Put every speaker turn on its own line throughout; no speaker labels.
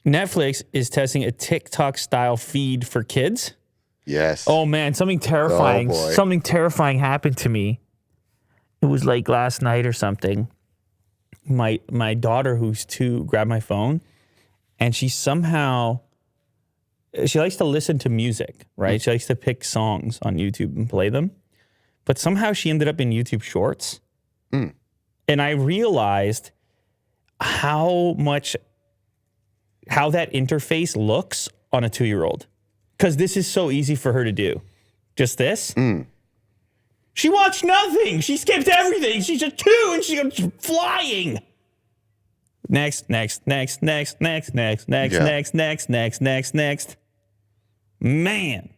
Netflix is testing a TikTok-style feed for kids.
Yes.
Oh, man, something terrifying.
Oh, boy.
Something terrifying happened to me. It was like last night or something. My daughter, who's 2, grabbed my phone, and she likes to listen to music, right? She likes to pick songs on YouTube and play them. But somehow she ended up in YouTube Shorts. And I realized how that interface looks on a 2-year-old. Because this is so easy for her to do. Just this. She watched nothing. She skipped everything. She's just 2 and she goes flying. Next. Man,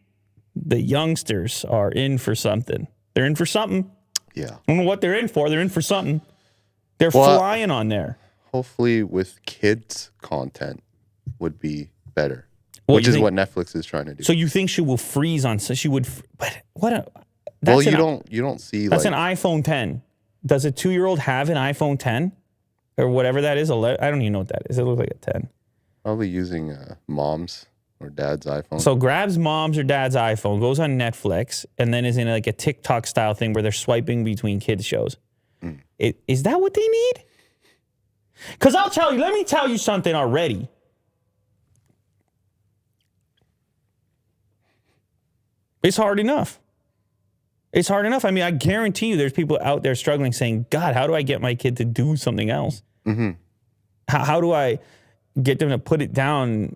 the youngsters are in for something. They're in for something.
Yeah.
I don't know what they're in for. They're in for something. They're flying on there.
Hopefully with kids content would be better.
Well,
which is what Netflix is trying to do.
So you think she will freeze on, so she would, but what a,
well, you don't see
that's
like,
an iPhone 10. Does a 2-year-old have an iPhone 10? Or whatever that is? I don't even know what that is. It looks like a 10.
Probably using mom's or dad's iPhone.
So grabs mom's or dad's iPhone, goes on Netflix, and then is in like a TikTok style thing where they're swiping between kids shows. Is that what they need? Because let me tell you something already. It's hard enough. It's hard enough. I mean, I guarantee you there's people out there struggling saying, God, how do I get my kid to do something else? How do I get them to put it down,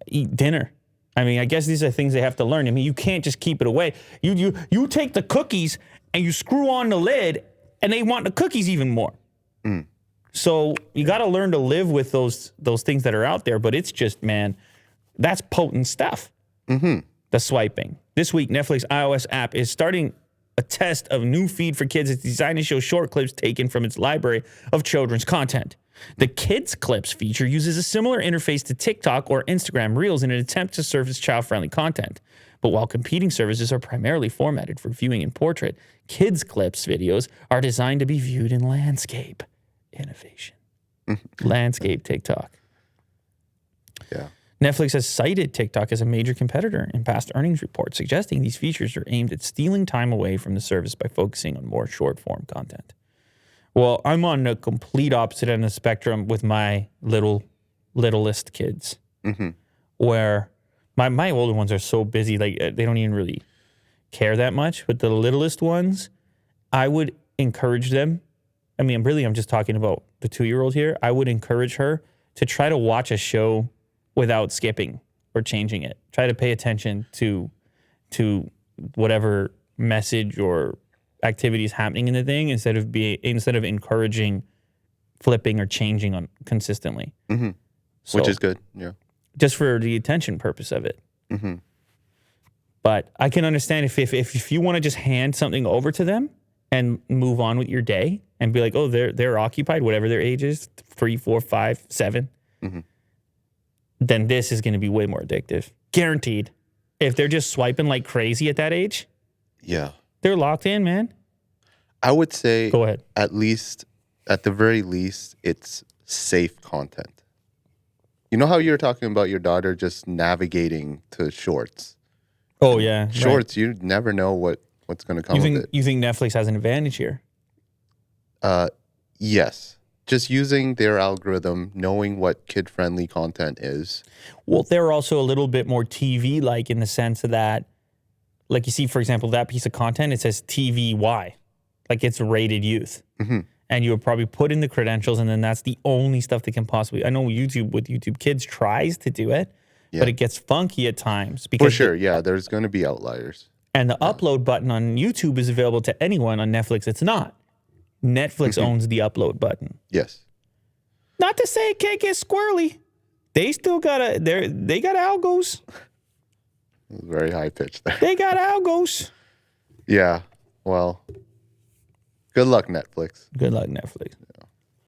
eat dinner? I mean, I guess these are things they have to learn. I mean, you can't just keep it away. You take the cookies and you screw on the lid and they want the cookies even more. So you got to learn to live with those things that are out there. But it's just, man, that's potent stuff. The swiping. This week, Netflix iOS app is starting a test of new feed for kids. It's designed to show short clips taken from its library of children's content. The Kids Clips feature uses a similar interface to TikTok or Instagram Reels in an attempt to surface child-friendly content. But while competing services are primarily formatted for viewing in portrait, Kids Clips videos are designed to be viewed in landscape. Innovation. Landscape TikTok.
Yeah.
Netflix has cited TikTok as a major competitor in past earnings reports, suggesting these features are aimed at stealing time away from the service by focusing on more short-form content. Well, I'm on the complete opposite end of the spectrum with my littlest kids, where my older ones are so busy, like they don't even really care that much. But the littlest ones, I would encourage them. I mean, really, I'm just talking about the 2-year-old here. I would encourage her to try to watch a show without skipping or changing it. Try to pay attention to whatever message or activities happening in the thing instead of encouraging flipping or changing on consistently. So,
which is good. Yeah.
Just for the attention purpose of it. But I can understand if you want to just hand something over to them and move on with your day and be like, oh, they're occupied, whatever their age is, 3, 4, 5, 7. Then this is going to be way more addictive. Guaranteed. If they're just swiping like crazy at that age,
yeah,
they're locked in, man.
I would say,
go ahead.
At the very least, it's safe content. You know how you were talking about your daughter just navigating to shorts?
Oh, yeah.
Shorts, right. You never know what's going to come of it.
You think Netflix has an advantage here?
Yes. Just using their algorithm, knowing what kid-friendly content is.
Well, they're also a little bit more TV-like in the sense that, like you see, for example, that piece of content, it says TVY. Like it's rated youth. And you would probably put in the credentials, and then that's the only stuff that can possibly... I know YouTube with YouTube Kids tries to do it, but it gets funky at times. Because
for sure, yeah. There's going to be outliers.
And the upload button on YouTube is available to anyone. On Netflix, it's not. Netflix owns the upload button.
Yes.
Not to say it can't get squirrely. They still got they got algos.
Very high pitch there.
They got algos.
Yeah. Well, good luck, Netflix.
Good luck, Netflix.